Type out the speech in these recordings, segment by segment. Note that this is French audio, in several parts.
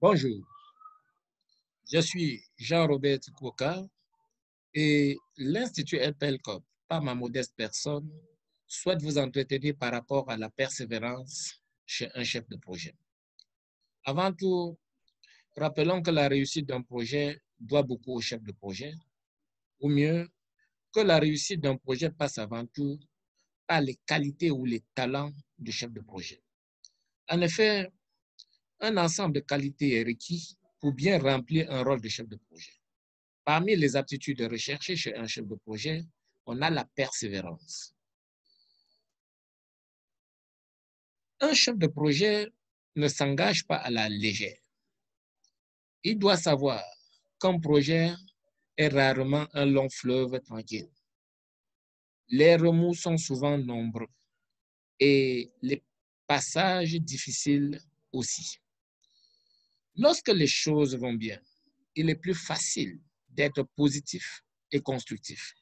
Bonjour, je suis Jean-Robert Kouka et l'Institut LPLCOP, par ma modeste personne, souhaite vous entretenir par rapport à la persévérance chez un chef de projet. Avant tout, rappelons que la réussite d'un projet doit beaucoup au chef de projet, ou mieux, que la réussite d'un projet passe avant tout par les qualités ou les talents du chef de projet. En effet, un ensemble de qualités est requis pour bien remplir un rôle de chef de projet. Parmi les aptitudes recherchées chez un chef de projet, on a la persévérance. Un chef de projet ne s'engage pas à la légère. Il doit savoir qu'un projet est rarement un long fleuve tranquille. Les remous sont souvent nombreux et les passages difficiles aussi. Lorsque les choses vont bien, il est plus facile d'être positif et constructif.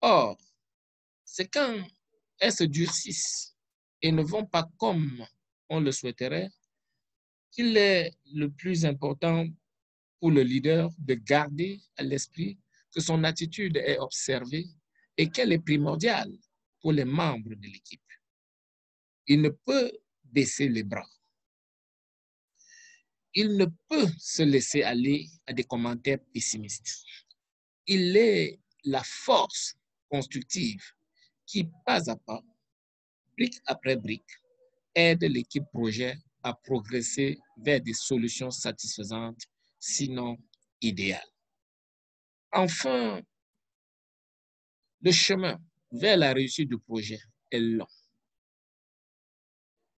Or, c'est quand elles se durcissent et ne vont pas comme on le souhaiterait qu'il est le plus important pour le leader de garder à l'esprit que son attitude est observée et qu'elle est primordiale pour les membres de l'équipe. Il ne peut baisser les bras. Il ne peut se laisser aller à des commentaires pessimistes. Il est la force constructive qui, pas à pas, brique après brique, aide l'équipe projet à progresser vers des solutions satisfaisantes, sinon idéales. Enfin, le chemin vers la réussite du projet est long.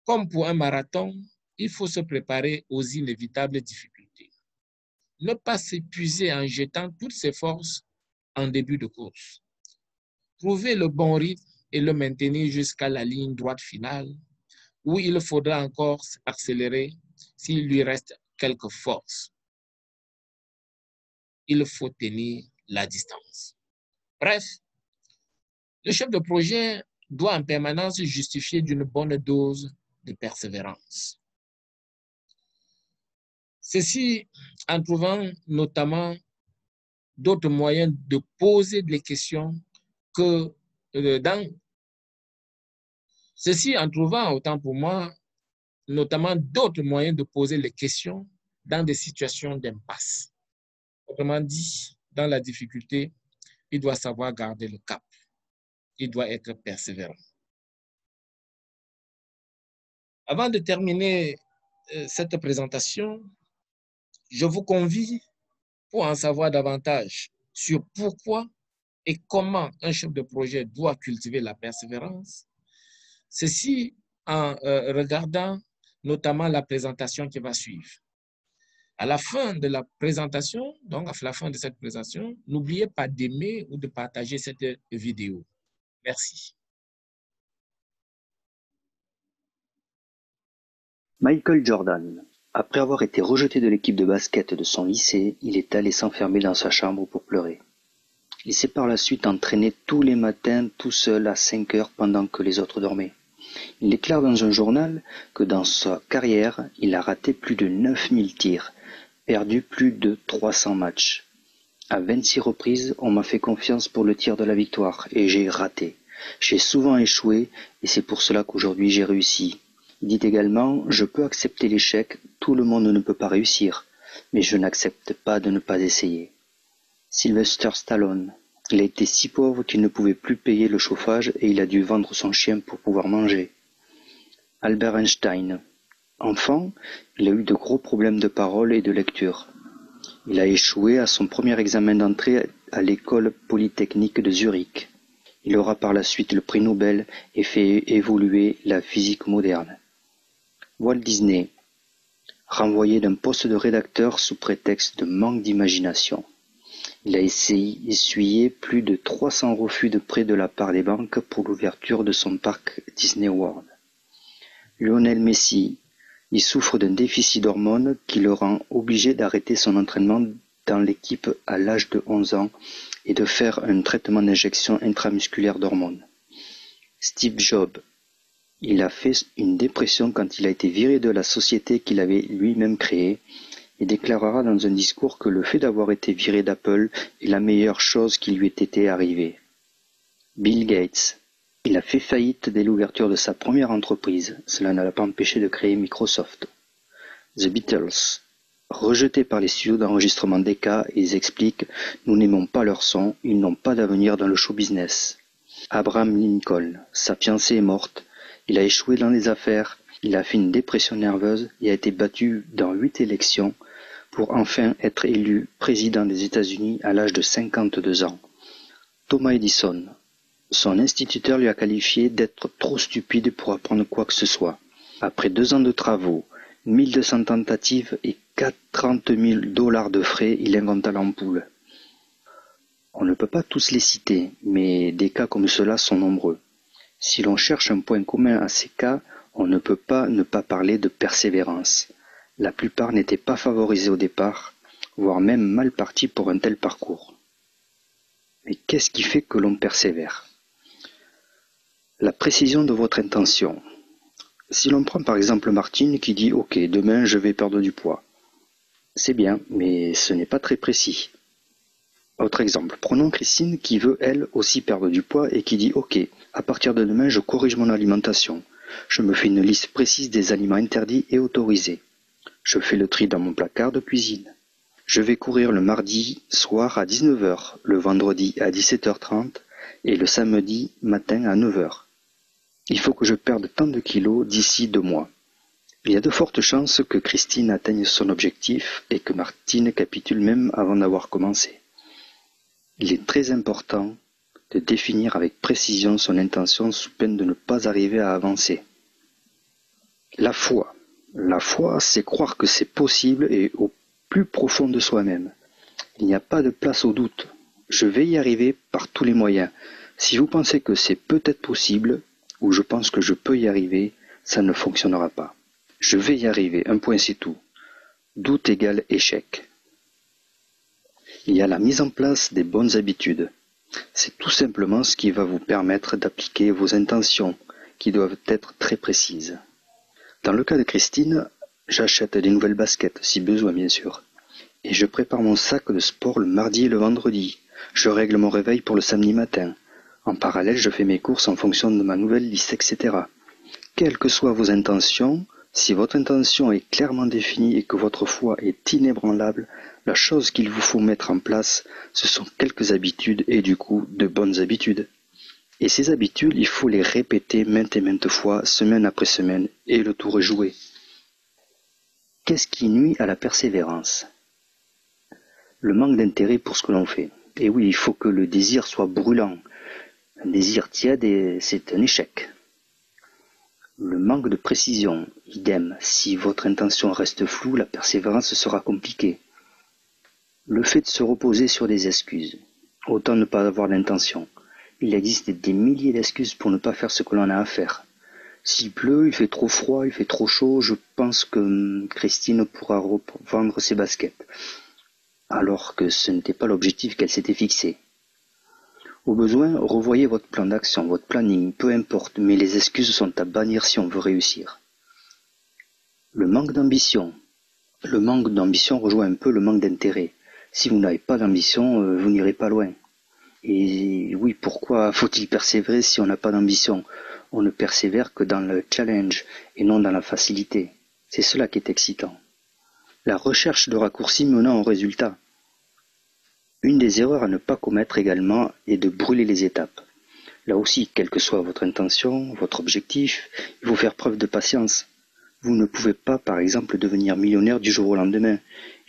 Comme pour un marathon, il faut se préparer aux inévitables difficultés. Ne pas s'épuiser en jetant toutes ses forces en début de course. Trouver le bon rythme et le maintenir jusqu'à la ligne droite finale, où il faudra encore accélérer s'il lui reste quelques forces. Il faut tenir la distance. Bref, le chef de projet doit en permanence justifier d'une bonne dose de persévérance. Ceci en trouvant notamment d'autres moyens de poser des questions que ceci en trouvant, autant pour moi, notamment d'autres moyens de poser les questions dans des situations d'impasse. Autrement dit, dans la difficulté, il doit savoir garder le cap. Il doit être persévérant. Avant de terminer cette présentation, je vous convie pour en savoir davantage sur pourquoi et comment un chef de projet doit cultiver la persévérance. Ceci en regardant notamment la présentation qui va suivre. À la fin de la présentation, donc à la fin de cette présentation, n'oubliez pas d'aimer ou de partager cette vidéo. Merci. Michael Jordan. Après avoir été rejeté de l'équipe de basket de son lycée, il est allé s'enfermer dans sa chambre pour pleurer. Il s'est par la suite entraîné tous les matins tout seul à 5 heures pendant que les autres dormaient. Il déclare dans un journal que dans sa carrière, il a raté plus de 9000 tirs, perdu plus de 300 matchs. À 26 reprises, on m'a fait confiance pour le tir de la victoire et j'ai raté. J'ai souvent échoué et c'est pour cela qu'aujourd'hui j'ai réussi. Il dit également « Je peux accepter l'échec, tout le monde ne peut pas réussir, mais je n'accepte pas de ne pas essayer. » Sylvester Stallone. Il a été si pauvre qu'il ne pouvait plus payer le chauffage et il a dû vendre son chien pour pouvoir manger. Albert Einstein. Enfant, il a eu de gros problèmes de parole et de lecture. Il a échoué à son premier examen d'entrée à l'école polytechnique de Zurich. Il aura par la suite le prix Nobel et fait évoluer la physique moderne. Walt Disney. Renvoyé d'un poste de rédacteur sous prétexte de manque d'imagination. Il a essuyé plus de 300 refus de prêts de la part des banques pour l'ouverture de son parc Disney World. Lionel Messi. Il souffre d'un déficit d'hormones qui le rend obligé d'arrêter son entraînement dans l'équipe à l'âge de 11 ans et de faire un traitement d'injection intramusculaire d'hormones. Steve Jobs. Il a fait une dépression quand il a été viré de la société qu'il avait lui-même créée et déclarera dans un discours que le fait d'avoir été viré d'Apple est la meilleure chose qui lui ait été arrivée. Bill Gates. Il a fait faillite dès l'ouverture de sa première entreprise. Cela ne l'a pas empêché de créer Microsoft. The Beatles. Rejetés par les studios d'enregistrement Decca, ils expliquent « Nous n'aimons pas leur son, ils n'ont pas d'avenir dans le show business ». Abraham Lincoln. Sa fiancée est morte. Il a échoué dans les affaires. Il a fait une dépression nerveuse et a été battu dans 8 élections pour enfin être élu président des États-Unis à l'âge de 52 ans. Thomas Edison. Son instituteur lui a qualifié d'être trop stupide pour apprendre quoi que ce soit. Après 2 ans de travaux, 1200 tentatives et 30 000 $ de frais, il inventa l'ampoule. On ne peut pas tous les citer, mais des cas comme cela sont nombreux. Si l'on cherche un point commun à ces cas, on ne peut pas ne pas parler de persévérance. La plupart n'étaient pas favorisés au départ, voire même mal partis pour un tel parcours. Mais qu'est-ce qui fait que l'on persévère? La précision de votre intention. Si l'on prend par exemple Martine qui dit « Ok, demain je vais perdre du poids », c'est bien, mais ce n'est pas très précis. Autre exemple, prenons Christine qui veut elle aussi perdre du poids et qui dit « Ok, à partir de demain je corrige mon alimentation. Je me fais une liste précise des aliments interdits et autorisés. Je fais le tri dans mon placard de cuisine. Je vais courir le mardi soir à 19 h, le vendredi à 17 h 30 et le samedi matin à 9 h. Il faut que je perde tant de kilos d'ici 2 mois. » Il y a de fortes chances que Christine atteigne son objectif et que Martine capitule même avant d'avoir commencé. Il est très important de définir avec précision son intention sous peine de ne pas arriver à avancer. La foi. La foi, c'est croire que c'est possible et au plus profond de soi-même. Il n'y a pas de place au doute. Je vais y arriver par tous les moyens. Si vous pensez que c'est peut-être possible, ou je pense que je peux y arriver, ça ne fonctionnera pas. Je vais y arriver, un point c'est tout. Doute égale échec. Il y a la mise en place des bonnes habitudes. C'est tout simplement ce qui va vous permettre d'appliquer vos intentions, qui doivent être très précises. Dans le cas de Christine, j'achète des nouvelles baskets, si besoin bien sûr. Et je prépare mon sac de sport le mardi et le vendredi. Je règle mon réveil pour le samedi matin. En parallèle, je fais mes courses en fonction de ma nouvelle liste, etc. Quelles que soient vos intentions, si votre intention est clairement définie et que votre foi est inébranlable, la chose qu'il vous faut mettre en place, ce sont quelques habitudes et du coup de bonnes habitudes. Et ces habitudes, il faut les répéter maintes et maintes fois, semaine après semaine, et le tour est joué. Qu'est-ce qui nuit à la persévérance? Le manque d'intérêt pour ce que l'on fait. Et oui, il faut que le désir soit brûlant. Un désir tiède, c'est un échec. Le manque de précision, idem, si votre intention reste floue, la persévérance sera compliquée. Le fait de se reposer sur des excuses, autant ne pas avoir d'intention. Il existe des milliers d'excuses pour ne pas faire ce que l'on a à faire. S'il pleut, il fait trop froid, il fait trop chaud, je pense que Christine pourra vendre ses baskets. Alors que ce n'était pas l'objectif qu'elle s'était fixé. Au besoin, revoyez votre plan d'action, votre planning, peu importe, mais les excuses sont à bannir si on veut réussir. Le manque d'ambition. Le manque d'ambition rejoint un peu le manque d'intérêt. Si vous n'avez pas d'ambition, vous n'irez pas loin. Et oui, pourquoi faut-il persévérer si on n'a pas d'ambition? On ne persévère que dans le challenge et non dans la facilité. C'est cela qui est excitant. La recherche de raccourcis menant au résultat. Une des erreurs à ne pas commettre également est de brûler les étapes. Là aussi, quelle que soit votre intention, votre objectif, il faut faire preuve de patience. Vous ne pouvez pas, par exemple, devenir millionnaire du jour au lendemain.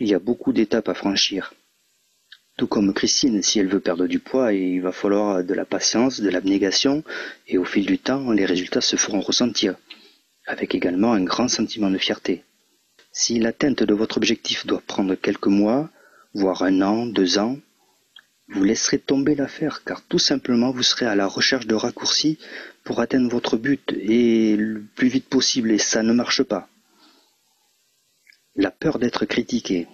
Il y a beaucoup d'étapes à franchir. Tout comme Christine, si elle veut perdre du poids, il va falloir de la patience, de l'abnégation, et au fil du temps, les résultats se feront ressentir, avec également un grand sentiment de fierté. Si l'atteinte de votre objectif doit prendre quelques mois, voire 1 an, 2 ans, vous laisserez tomber l'affaire, car tout simplement vous serez à la recherche de raccourcis pour atteindre votre but, et le plus vite possible, et ça ne marche pas. La peur d'être critiqué.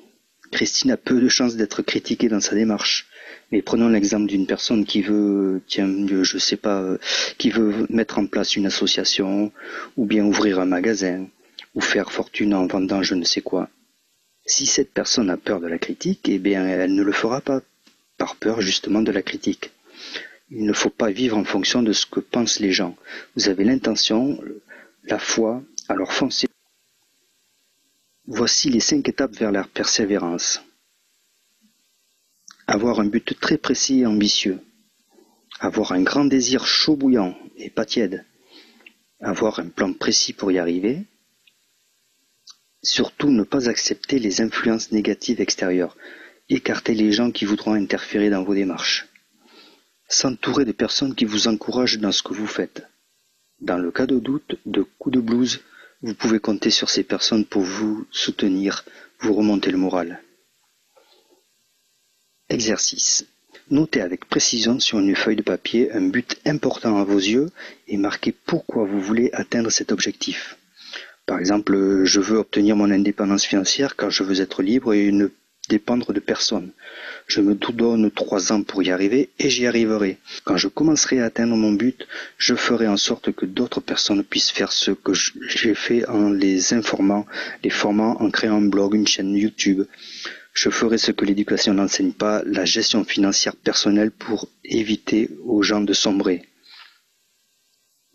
Christine a peu de chances d'être critiquée dans sa démarche. Mais prenons l'exemple d'une personne qui veut, je sais pas, qui veut mettre en place une association, ou bien ouvrir un magasin, ou faire fortune en vendant je ne sais quoi. Si cette personne a peur de la critique, eh bien elle ne le fera pas, par peur justement de la critique. Il ne faut pas vivre en fonction de ce que pensent les gens. Vous avez l'intention, la foi, alors foncez. Voici les 5 étapes vers la persévérance. Avoir un but très précis et ambitieux. Avoir un grand désir chaud bouillant et pas tiède. Avoir un plan précis pour y arriver. Surtout ne pas accepter les influences négatives extérieures. Écarter les gens qui voudront interférer dans vos démarches. S'entourer de personnes qui vous encouragent dans ce que vous faites. Dans le cas de doute, de coups de blues, vous pouvez compter sur ces personnes pour vous soutenir, vous remonter le moral. Exercice. Notez avec précision sur une feuille de papier un but important à vos yeux et marquez pourquoi vous voulez atteindre cet objectif. Par exemple, je veux obtenir mon indépendance financière car je veux être libre et ne dépendre de personne. Je me donne 3 ans pour y arriver et j'y arriverai. Quand je commencerai à atteindre mon but, je ferai en sorte que d'autres personnes puissent faire ce que j'ai fait en les informant, les formant, en créant un blog, une chaîne YouTube. Je ferai ce que l'éducation n'enseigne pas, la gestion financière personnelle pour éviter aux gens de sombrer.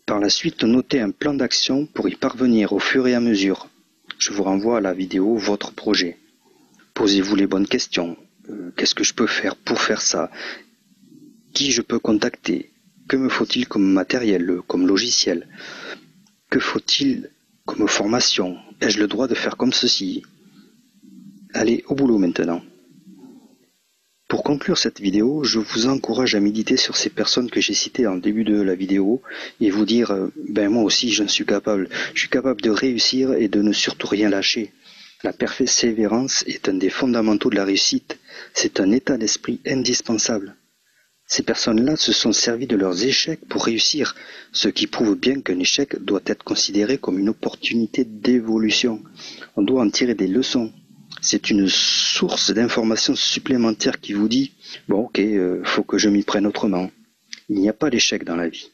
Par la suite, notez un plan d'action pour y parvenir au fur et à mesure. Je vous renvoie à la vidéo Votre projet. Posez-vous les bonnes questions. Qu'est-ce que je peux faire pour faire ça? Qui je peux contacter? Que me faut-il comme matériel, comme logiciel? Que faut-il comme formation? Ai-je le droit de faire comme ceci? Allez, au boulot maintenant. Pour conclure cette vidéo, je vous encourage à méditer sur ces personnes que j'ai citées en début de la vidéo et vous dire, moi aussi j'en suis capable. Je suis capable de réussir et de ne surtout rien lâcher. La persévérance est un des fondamentaux de la réussite. C'est un état d'esprit indispensable. Ces personnes-là se sont servies de leurs échecs pour réussir, ce qui prouve bien qu'un échec doit être considéré comme une opportunité d'évolution. On doit en tirer des leçons. C'est une source d'informations supplémentaires qui vous dit « Bon, ok, faut que je m'y prenne autrement ». Il n'y a pas d'échec dans la vie.